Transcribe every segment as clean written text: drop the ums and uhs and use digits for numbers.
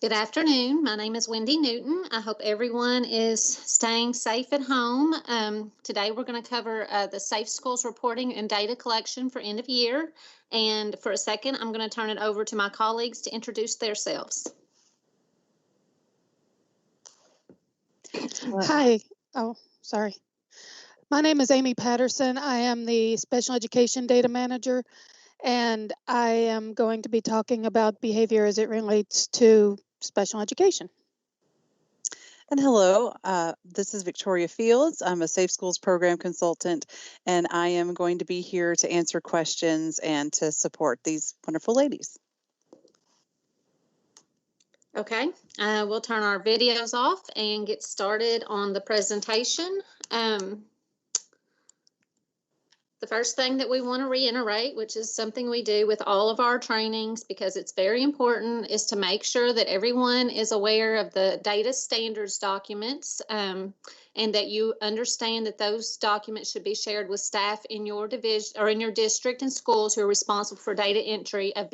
Good afternoon. My name is Wendy Newton. I hope everyone is staying safe at home. Today we're going to cover the Safe Schools reporting and data collection for end of year. And for a second, I'm going to turn it over to my colleagues to introduce themselves. Hi. Oh, sorry. My name is Amy Patterson. I am the Special Education Data Manager, and I am going to be talking about behavior as it relates to special education. And hello, this is Victoria Fields. I'm a Safe Schools Program Consultant, and I am going to be here to answer questions and to support these wonderful ladies. Okay, we'll turn our videos off and get started on the presentation. The first thing that we want to reiterate, which is something we do with all of our trainings because it's very important, is to make sure that everyone is aware of the data standards documents and that you understand that those documents should be shared with staff in your division or in your district and schools who are responsible for data entry of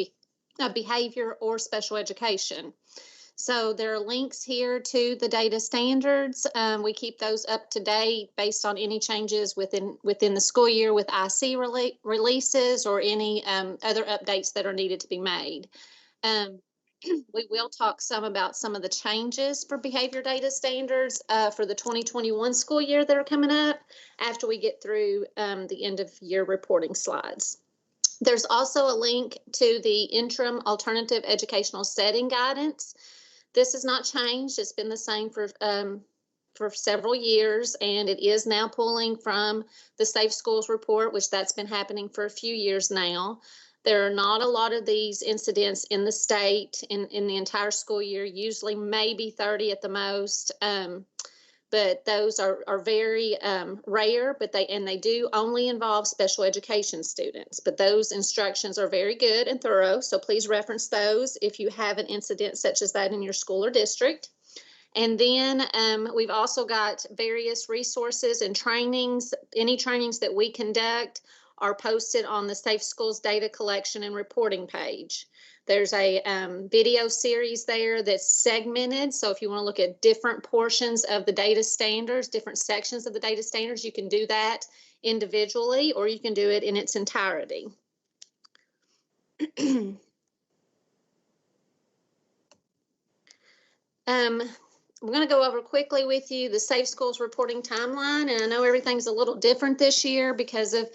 behavior or special education. So there are links here to the data standards. We keep those up to date based on any changes within the school year with IC releases or any other updates that are needed to be made. We will talk some about some of the changes for behavior data standards for the 2021 school year that are coming up after we get through the end of year reporting slides. There's also a link to the interim alternative educational setting guidance. This has not changed. It's been the same for several years, and it is now pulling from the Safe Schools report, which that's been happening for a few years now. There are not a lot of these incidents in the state in the entire school year, usually maybe 30 at the most. But those are very rare, but they do only involve special education students. But those instructions are very good and thorough, so please reference those if you have an incident such as that in your school or district. And then we've also got various resources and trainings. Any trainings that we conduct are posted on the Safe Schools data collection and reporting page. There's a video series there that's segmented. So if you want to look at different portions of the data standards, different sections of the data standards, you can do that individually or you can do it in its entirety. I'm going to go over quickly with you the Safe Schools reporting timeline. And I know everything's a little different this year because of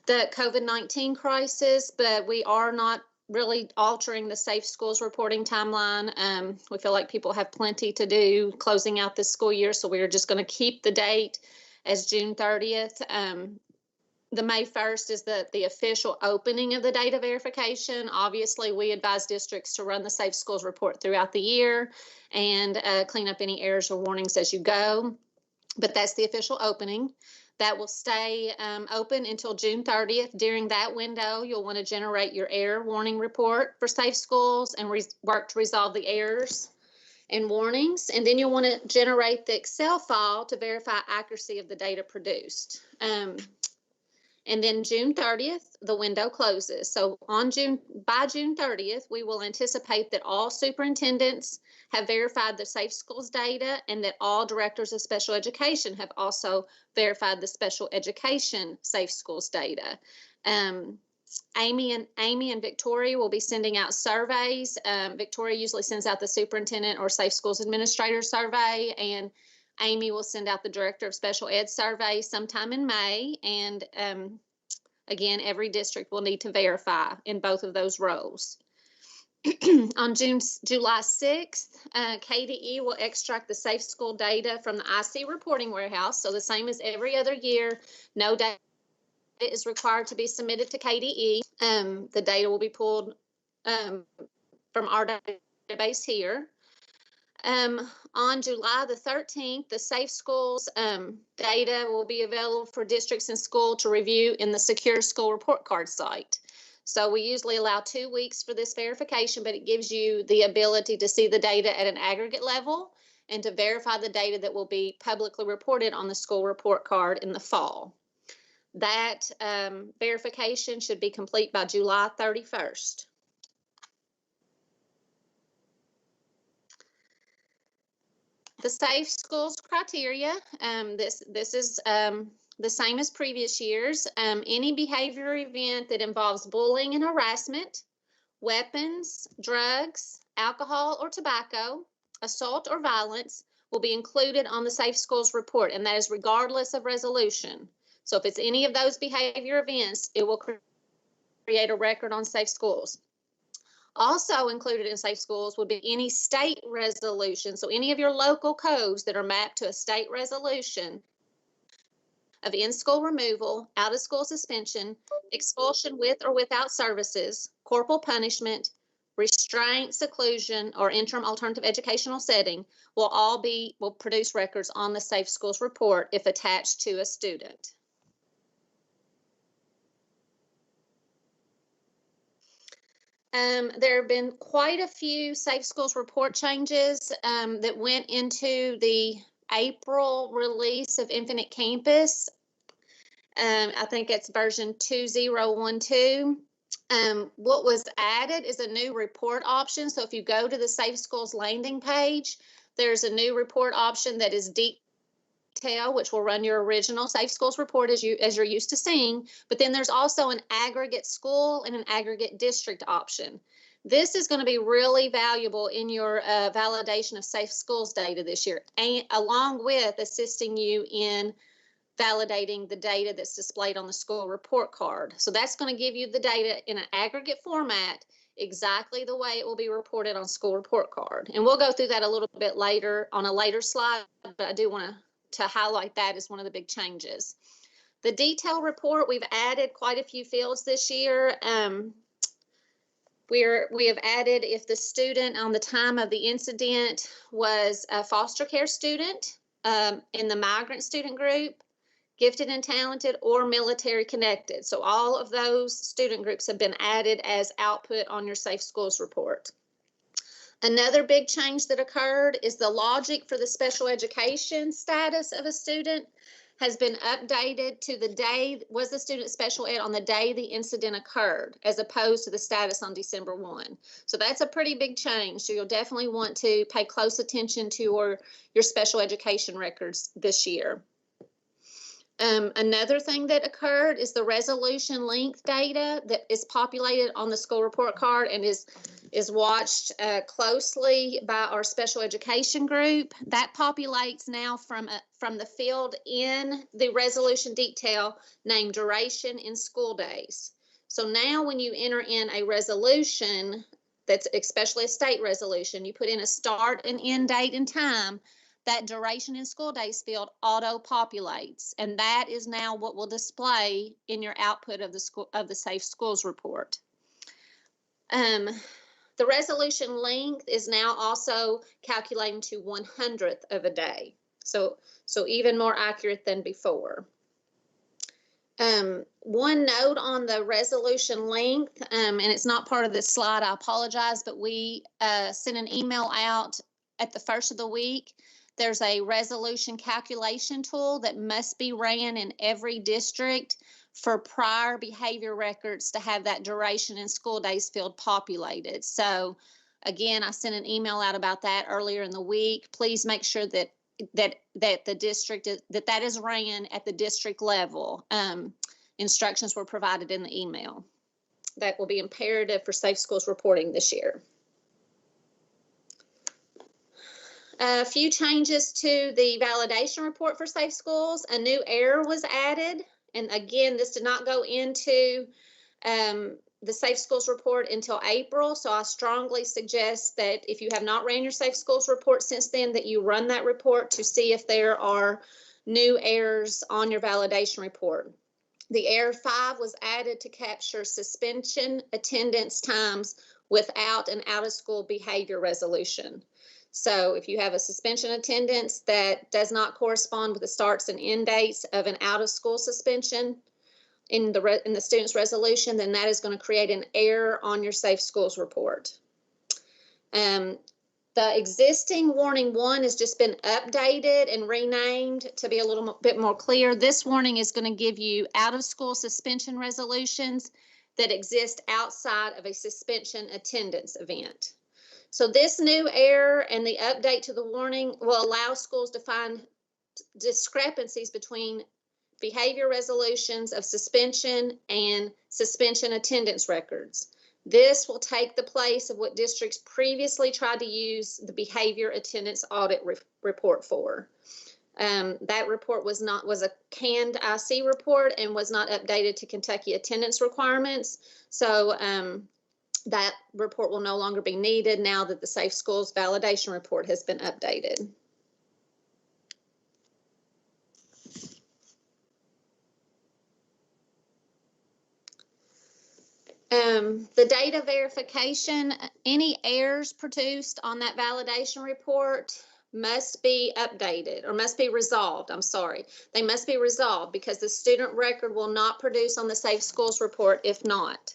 the COVID-19 crisis, but we are not really altering the Safe Schools reporting timeline. We feel like people have plenty to do closing out this school year, so we're just going to keep the date as June 30th. The May 1st is the official opening of the data verification. Obviously, we advise districts to run the Safe Schools report throughout the year and clean up any errors or warnings as you go, but that's the official opening. That will stay open until June 30th. During that window, you'll want to generate your error warning report for Safe Schools and work to resolve the errors and warnings. And then you'll want to generate the Excel file to verify accuracy of the data produced. And then June 30th, the window closes. So by June 30th, we will anticipate that all superintendents have verified the Safe Schools data and that all directors of special education have also verified the special education Safe Schools data. Amy and Victoria will be sending out surveys. Victoria usually sends out the superintendent or Safe Schools administrator survey, and Amy will send out the director of special ed survey sometime in May. And again, every district will need to verify in both of those roles. On July 6th, KDE will extract the Safe School data from the IC reporting warehouse. So the same as every other year, no data is required to be submitted to KDE. The data will be pulled from our database here. On July the 13th, the Safe Schools data will be available for districts and school to review in the Secure School Report Card site. So we usually allow 2 weeks for this verification, but it gives you the ability to see the data at an aggregate level and to verify the data that will be publicly reported on the school report card in the fall. That verification should be complete by July 31st. The Safe Schools criteria, this is the same as previous years. Any behavior event that involves bullying and harassment, weapons, drugs, alcohol or tobacco, assault or violence will be included on the Safe Schools report, and that is regardless of resolution. So if it's any of those behavior events, it will create a record on Safe Schools. Also included in Safe Schools would be any state resolution. So any of your local codes that are mapped to a state resolution of in-school removal, out-of-school suspension, expulsion with or without services, corporal punishment, restraint, seclusion, or interim alternative educational setting will produce records on the Safe Schools report if attached to a student. There have been quite a few Safe Schools report changes that went into the April release of Infinite Campus. I think it's version 2012. What was added is a new report option. So if you go to the Safe Schools landing page, there's a new report option that is detail, which will run your original Safe Schools report as you're used to seeing. But then there's also an aggregate school and an aggregate district option. This is going to be really valuable in your validation of Safe Schools data this year, and along with assisting you in validating the data that's displayed on the school report card. So that's going to give you the data in an aggregate format, exactly the way it will be reported on school report card. And we'll go through that a little bit later on a later slide, but I do want to highlight that as one of the big changes. The detail report, we've added quite a few fields this year. We have added if the student on the time of the incident was a foster care student in the migrant student group, gifted and talented, or military connected. So all of those student groups have been added as output on your Safe Schools report. Another big change that occurred is the logic for the special education status of a student has been updated to the day, was the student special ed on the day the incident occurred, as opposed to the status on December 1. So that's a pretty big change. So you'll definitely want to pay close attention to your special education records this year. Another thing that occurred is the resolution length data that is populated on the school report card and is watched closely by our special education group. That populates now from the field in the resolution detail named duration in school days. So now when you enter in a resolution, that's especially a state resolution, you put in a start and end date and time, that duration in school days field auto-populates, and that is now what will display in your output of the Safe Schools report. The resolution length is now also calculating to 100th of a day, so even more accurate than before. One note on the resolution length, and it's not part of this slide, I apologize, but we sent an email out at the first of the week. There's a resolution calculation tool that must be ran in every district for prior behavior records to have that duration in school days field populated. So again, I sent an email out about that earlier in the week. Please make sure that the district that is ran at the district level. Instructions were provided in the email. That will be imperative for Safe Schools reporting this year. A few changes to the validation report for Safe Schools. A new error was added. And again, this did not go into the Safe Schools report until April. So I strongly suggest that if you have not ran your Safe Schools report since then, that you run that report to see if there are new errors on your validation report. The error 5 was added to capture suspension attendance times without an out-of-school behavior resolution. So if you have a suspension attendance that does not correspond with the starts and end dates of an out-of-school suspension in the student's resolution, then that is going to create an error on your Safe Schools report. The existing warning 1 has just been updated and renamed to be a little bit more clear. This warning is going to give you out-of-school suspension resolutions that exist outside of a suspension attendance event. So this new error and the update to the warning will allow schools to find discrepancies between behavior resolutions of suspension and suspension attendance records. This will take the place of what districts previously tried to use the behavior attendance audit report for. That report was a canned IC report and was not updated to Kentucky attendance requirements. So that report will no longer be needed now that the Safe Schools validation report has been updated. The data verification, any errors produced on that validation report must be updated or must be resolved. I'm sorry. They must be resolved because the student record will not produce on the Safe Schools report if not.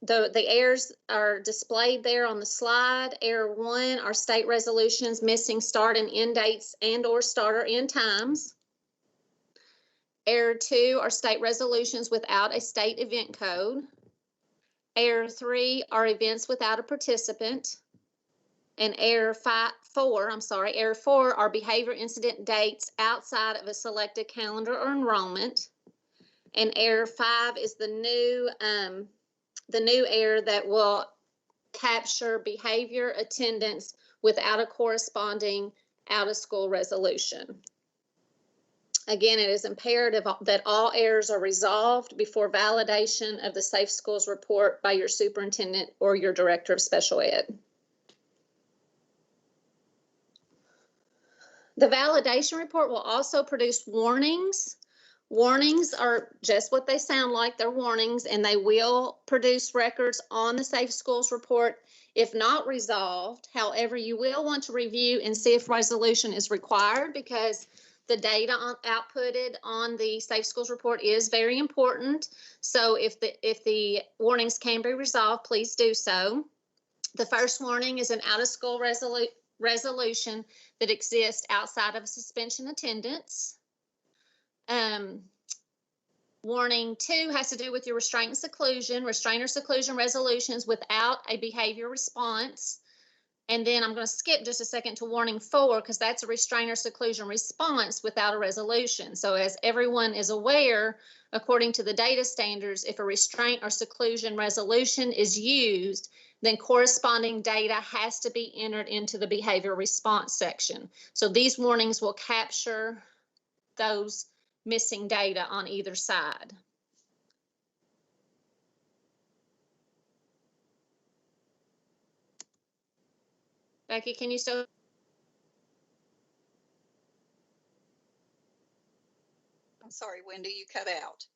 The errors are displayed there on the slide. Error 1 are state resolutions missing start and end dates and or start or end times. Error 2 are state resolutions without a state event code. Error 3 are events without a participant. And error 4 are behavior incident dates outside of a selected calendar or enrollment. And error 5 is the new error that will capture behavior attendance without a corresponding out-of-school resolution. Again, it is imperative that all errors are resolved before validation of the Safe Schools report by your superintendent or your director of special ed. The validation report will also produce warnings. Warnings are just what they sound like. They're warnings, and they will produce records on the Safe Schools report if not resolved. However, you will want to review and see if resolution is required because the data outputted on the Safe Schools report is very important. So if the warnings can be resolved, please do so. The first warning is an out-of-school resolution that exists outside of suspension attendance. Warning 2 has to do with your restraint and seclusion, restraint or seclusion resolutions without a behavior response. And then I'm going to skip just a second to warning 4 because that's a restraint or seclusion response without a resolution. So as everyone is aware, according to the data standards, if a restraint or seclusion resolution is used, then corresponding data has to be entered into the behavior response section. So these warnings will capture those missing data on either side. Becky, can you still? I'm sorry, Wendy, you cut out.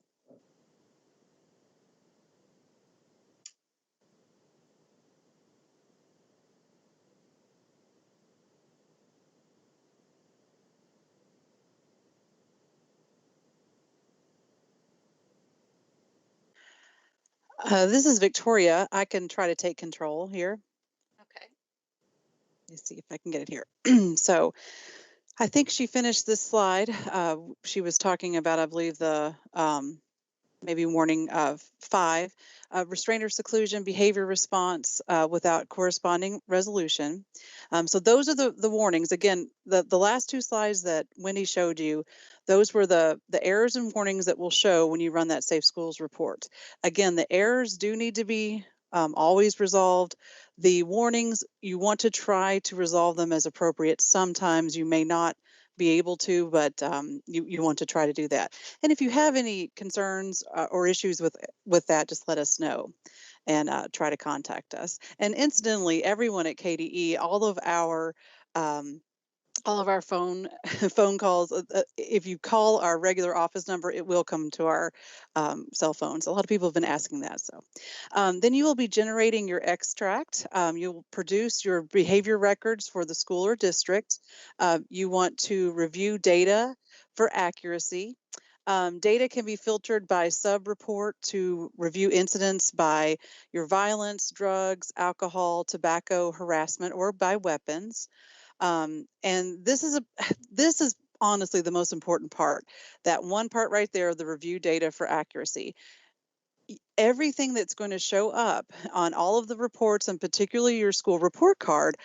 This is Victoria. I can try to take control here. Okay. Let me see if I can get it here. So I think she finished this slide. She was talking about, I believe, the maybe warning of 5, restraint or seclusion behavior response without corresponding resolution. So those are the warnings. Again, the last 2 slides that Wendy showed you, those were the errors and warnings that will show when you run that Safe Schools report. Again, the errors do need to be always resolved. The warnings, you want to try to resolve them as appropriate. Sometimes you may not be able to, but you want to try to do that. And if you have any concerns or issues with that, just let us know and try to contact us. And incidentally, everyone at KDE, all of our phone calls, if you call our regular office number, it will come to our cell phones. A lot of people have been asking that. So then you will be generating your extract. You'll produce your behavior records for the school or district. You want to review data for accuracy. Data can be filtered by sub-report to review incidents by your violence, drugs, alcohol, tobacco, harassment, or by weapons. And this is honestly the most important part. That one part right there, the review data for accuracy. everything that's going to show up on all of the reports, and particularly your school report card,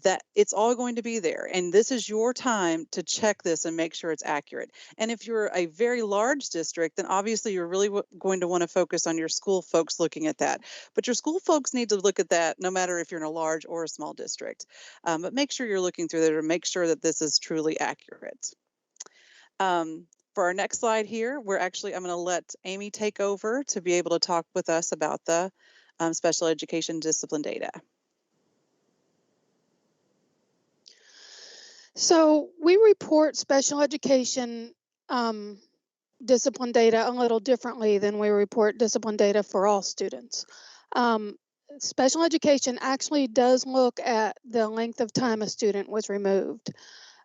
that it's all going to be there. And this is your time to check this and make sure it's accurate. And if you're a very large district, then obviously you're really going to want to focus on your school folks looking at that. But your school folks need to look at that no matter if you're in a large or a small district. But make sure you're looking through there to make sure that this is truly accurate. For our next slide here, I'm going to let Amy take over to be able to talk with us about the special education discipline data. So we report special education discipline data a little differently than we report discipline data for all students. Special education actually does look at the length of time a student was removed.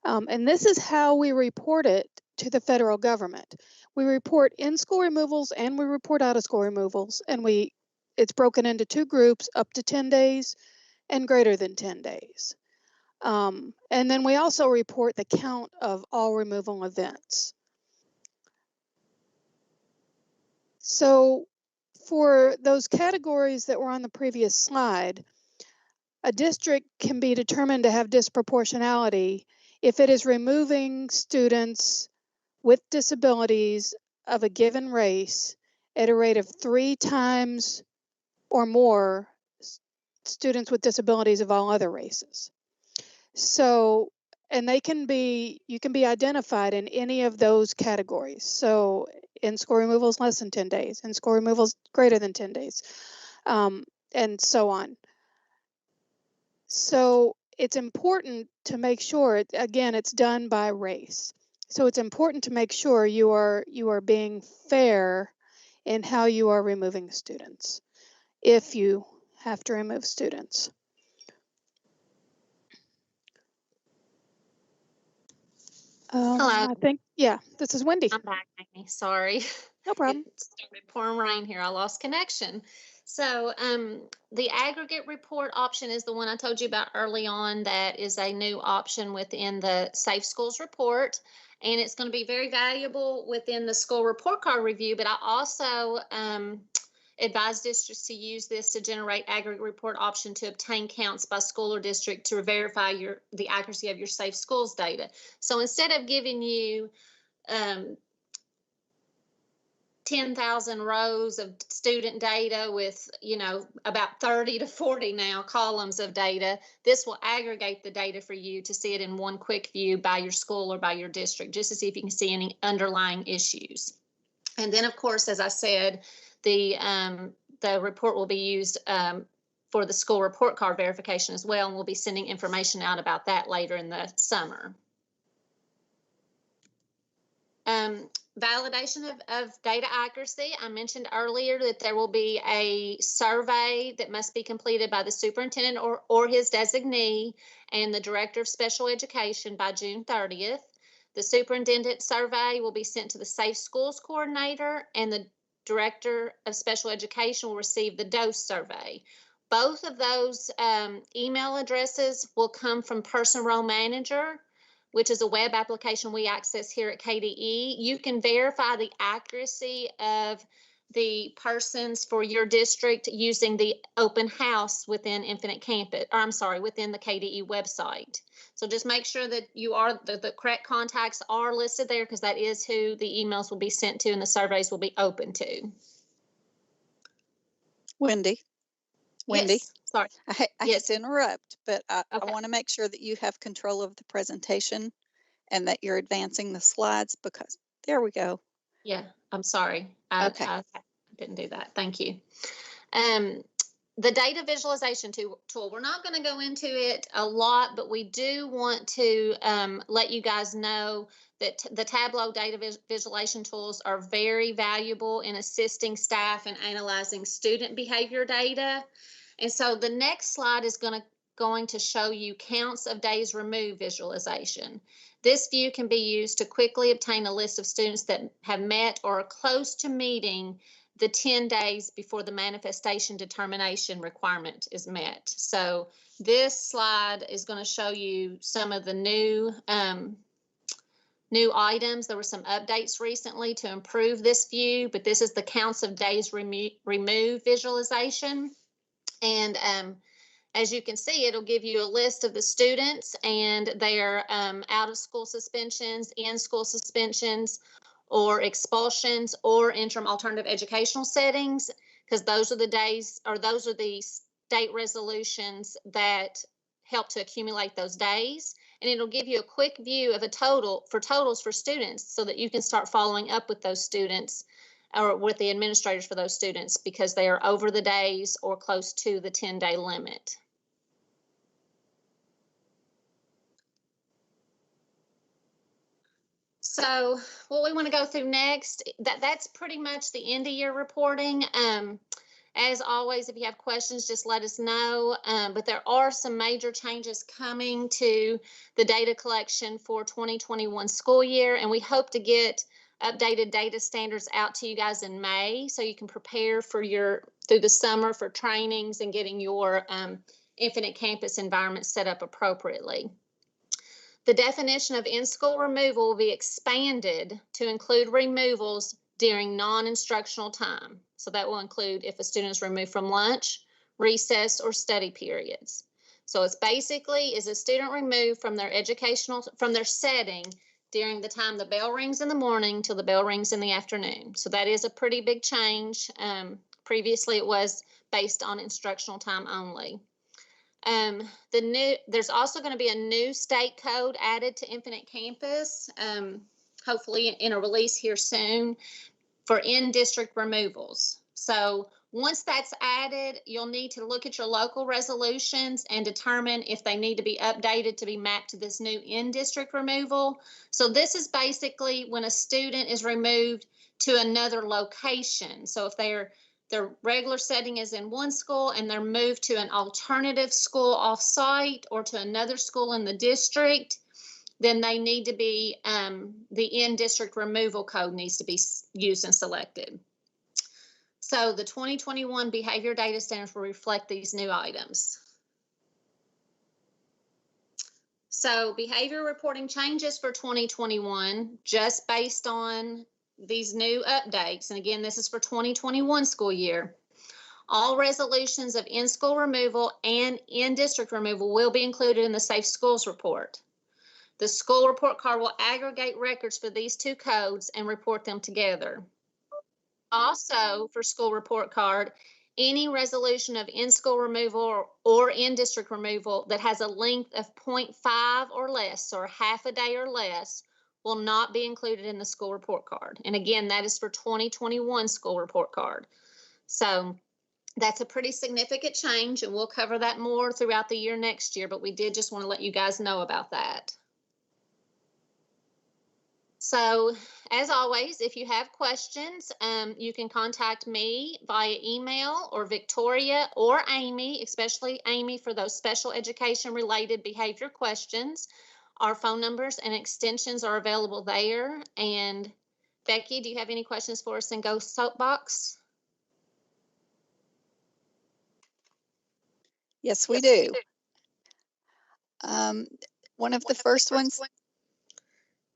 And this is how we report it to the federal government. We report in-school removals and we report out-of-school removals, and it's broken into two groups, up to 10 days and greater than 10 days. And then we also report the count of all removal events. So for those categories that were on the previous slide, a district can be determined to have disproportionality if it is removing students with disabilities of a given race at a rate of 3 times or more students with disabilities of all other races. So, and you can be identified in any of those categories. So in-school removals less than 10 days, in-school removals greater than 10 days, and so on. So it's important to make sure, again, it's done by race. So it's important to make sure you are being fair in how you are removing students, if you have to remove students. Hello. I think, yeah, this is Wendy. I'm back, Amy. Sorry. No problem. It started pouring rain here. I lost connection. So the aggregate report option is the one I told you about early on. That is a new option within the Safe Schools report. And it's going to be very valuable within the school report card review. But I also advise districts to use this to generate aggregate report option to obtain counts by school or district to verify the accuracy of your Safe Schools data. So instead of giving you 10,000 rows of student data with, about 30 to 40 now columns of data, this will aggregate the data for you to see it in one quick view by your school or by your district, just to see if you can see any underlying issues. And then, of course, as I said, the report will be used for the school report card verification as well, and we'll be sending information out about that later in the summer. Validation of data accuracy. I mentioned earlier that there will be a survey that must be completed by the superintendent or his designee and the director of special education by June 30th. The superintendent survey will be sent to the Safe Schools coordinator, and the director of special education will receive the DOSE survey. Both of those email addresses will come from Person Role Manager, which is a web application we access here at KDE. You can verify the accuracy of the persons for your district using the open house within Infinite Campus, within the KDE website. So just make sure that the correct contacts are listed there, because that is who the emails will be sent to and the surveys will be open to. Wendy. Yes, sorry. I hate Yes. to interrupt, but I Okay. want to make sure that you have control of the presentation and that you're advancing the slides, because there we go. Yeah, I'm sorry. Okay. I didn't do that. Thank you. The data visualization tool, we're not going to go into it a lot, but we do want to let you guys know that the Tableau data visualization tools are very valuable in assisting staff in analyzing student behavior data. And so the next slide is going to show you counts of days removed visualization. This view can be used to quickly obtain a list of students that have met or are close to meeting the 10 days before the manifestation determination requirement is met. So this slide is going to show you some of the new new items. There were some updates recently to improve this view, but this is the counts of days removed visualization. And as you can see, it'll give you a list of the students and their out of school suspensions, in school suspensions, or expulsions, or interim alternative educational settings, because those are the days, or those are the state resolutions that help to accumulate those days. And it'll give you a quick view of totals for students so that you can start following up with those students or with the administrators for those students because they are over the days or close to the 10-day limit. So what we want to go through next, that's pretty much the end of year reporting. As always, if you have questions, just let us know. But there are some major changes coming to the data collection for 2021 school year, and we hope to get updated data standards out to you guys in May so you can prepare for through the summer for trainings and getting your Infinite Campus environment set up appropriately. The definition of in-school removal will be expanded to include removals during non-instructional time. So that will include if a student is removed from lunch, recess, or study periods. So it's basically, is a student removed from their setting during the time the bell rings in the morning till the bell rings in the afternoon. So that is a pretty big change. Previously, it was based on instructional time only. There's also going to be a new state code added to Infinite Campus, hopefully in a release here soon, for in-district removals. So once that's added, you'll need to look at your local resolutions and determine if they need to be updated to be mapped to this new in-district removal. So this is basically when a student is removed to another location. So if their regular setting is in one school and they're moved to an alternative school off-site or to another school in the district, then they need to be, the in-district removal code needs to be used and selected. So the 2021 behavior data standards will reflect these new items. So behavior reporting changes for 2021 just based on these new updates. And again, this is for 2021 school year. All resolutions of in-school removal and in-district removal will be included in the Safe Schools report. The school report card will aggregate records for these two codes and report them together. Also, for school report card, any resolution of in-school removal or in-district removal that has a length of 0.5 or less, or half a day or less, will not be included in the school report card. And again, that is for 2021 school report card. So that's a pretty significant change, and we'll cover that more throughout the year next year, but we did just want to let you guys know about that. So as always, if you have questions, you can contact me via email or Victoria or Amy, especially Amy for those special education related behavior questions. Our phone numbers and extensions are available there. And Becky, do you have any questions for us in Go Soapbox? Yes, we do. One of the first ones,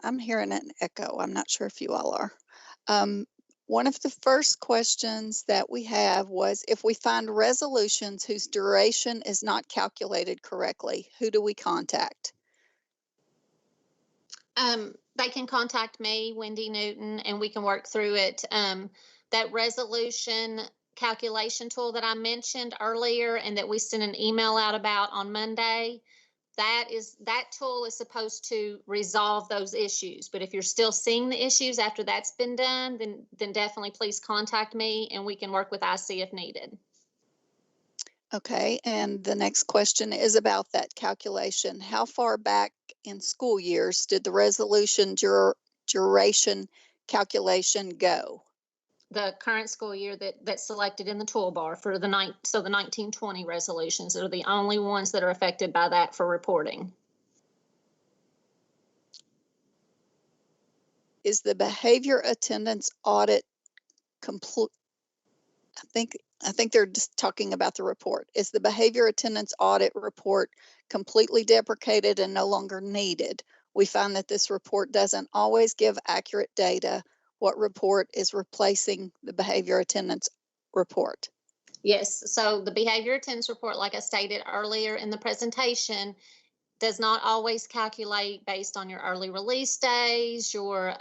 I'm hearing an echo. I'm not sure if you all are. One of the first questions that we have was, if we find resolutions whose duration is not calculated correctly, who do we contact? They can contact me, Wendy Newton, and we can work through it. That resolution calculation tool that I mentioned earlier and that we sent an email out about on Monday, that tool is supposed to resolve those issues. But if you're still seeing the issues after that's been done, then definitely please contact me and we can work with IC if needed. Okay, and the next question is about that calculation. How far back in school years did the resolution duration calculation go? The current school year that's selected in the toolbar for the 1920 resolutions are the only ones that are affected by that for reporting. Is the behavior attendance audit complete? I think they're just talking about the report. Is the behavior attendance audit report completely deprecated and no longer needed? We find that this report doesn't always give accurate data. What report is replacing the behavior attendance report? Yes, so the behavior attendance report, like I stated earlier in the presentation, does not always calculate based on your early release days, your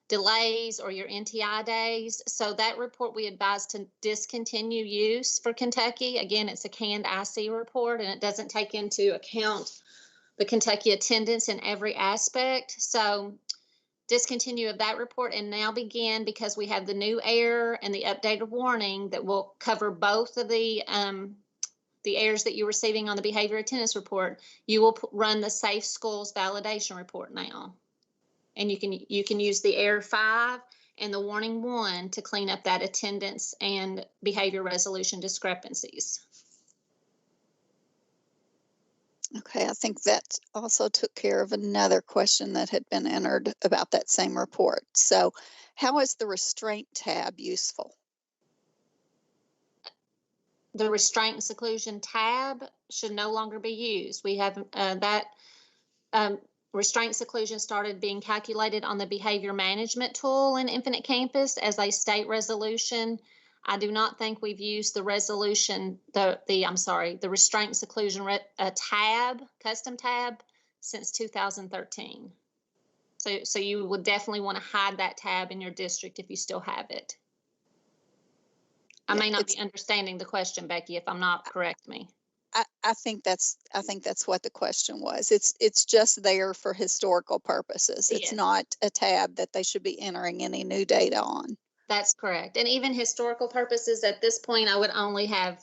delays, or your NTI days. So that report we advise to discontinue use for Kentucky. Again, it's a canned IC report, and it doesn't take into account the Kentucky attendance in every aspect. So discontinue of that report and now begin, because we have the new error and the updated warning that will cover both of the errors that you're receiving on the behavior attendance report. You will run the Safe Schools validation report now, and you can use the error 5 and the warning 1 to clean up that attendance and behavior resolution discrepancies. Okay, I think that also took care of another question that had been entered about that same report. So how is the restraint tab useful? The restraint and seclusion tab should no longer be used. We have that restraint seclusion started being calculated on the behavior management tool in Infinite Campus as a state resolution. I do not think we've used the resolution, the restraint seclusion tab, custom tab, since 2013. So you would definitely want to hide that tab in your district if you still have it. I may not be understanding the question, Becky. If I'm not, correct me. I think that's what the question was. It's just there for historical purposes. It's Yes. not a tab that they should be entering any new data on. That's correct. And even historical purposes at this point, I would only have,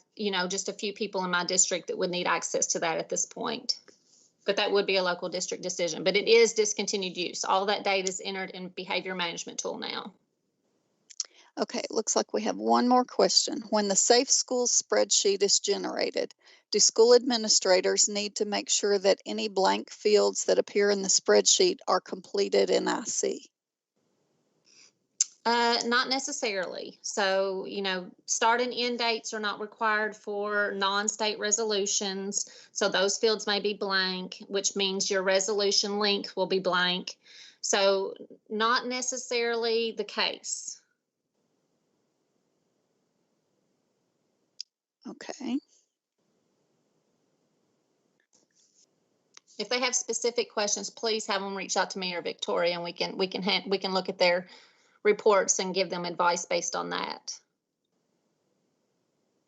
just a few people in my district that would need access to that at this point. But that would be a local district decision. But it is discontinued use. All that data is entered in behavior management tool now. Okay, looks like we have one more question. When the Safe Schools spreadsheet is generated, do school administrators need to make sure that any blank fields that appear in the spreadsheet are completed in IC? Not necessarily. So, start and end dates are not required for non-state resolutions. So those fields may be blank, which means your resolution length will be blank. So not necessarily the case. Okay. If they have specific questions, please have them reach out to me or Victoria, and we can look at their reports and give them advice based on that.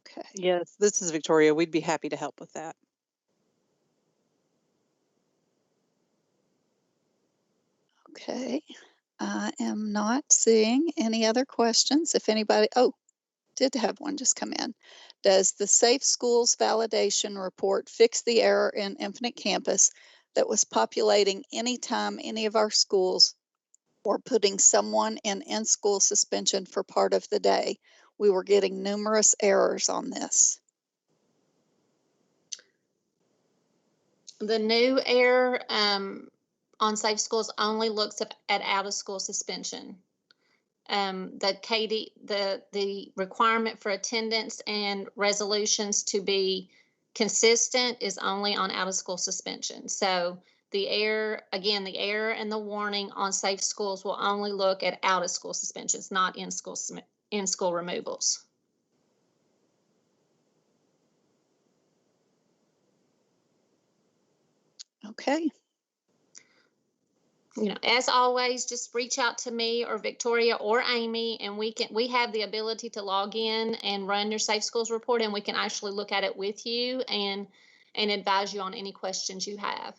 Okay. Yes, this is Victoria. We'd be happy to help with that. Okay. I am not seeing any other questions. If anybody, did have one just come in. Does the Safe Schools validation report fix the error in Infinite Campus that was populating anytime any of our schools or putting someone in in-school suspension for part of the day? We were getting numerous errors on this. The new error on Safe Schools only looks at out-of-school suspension. The requirement for attendance and resolutions to be consistent is only on out-of-school suspension. So the error and the warning on Safe Schools will only look at out-of-school suspensions, not in-school removals. Okay. As always, just reach out to me or Victoria or Amy, and we have the ability to log in and run your Safe Schools report, and we can actually look at it with you and advise you on any questions you have.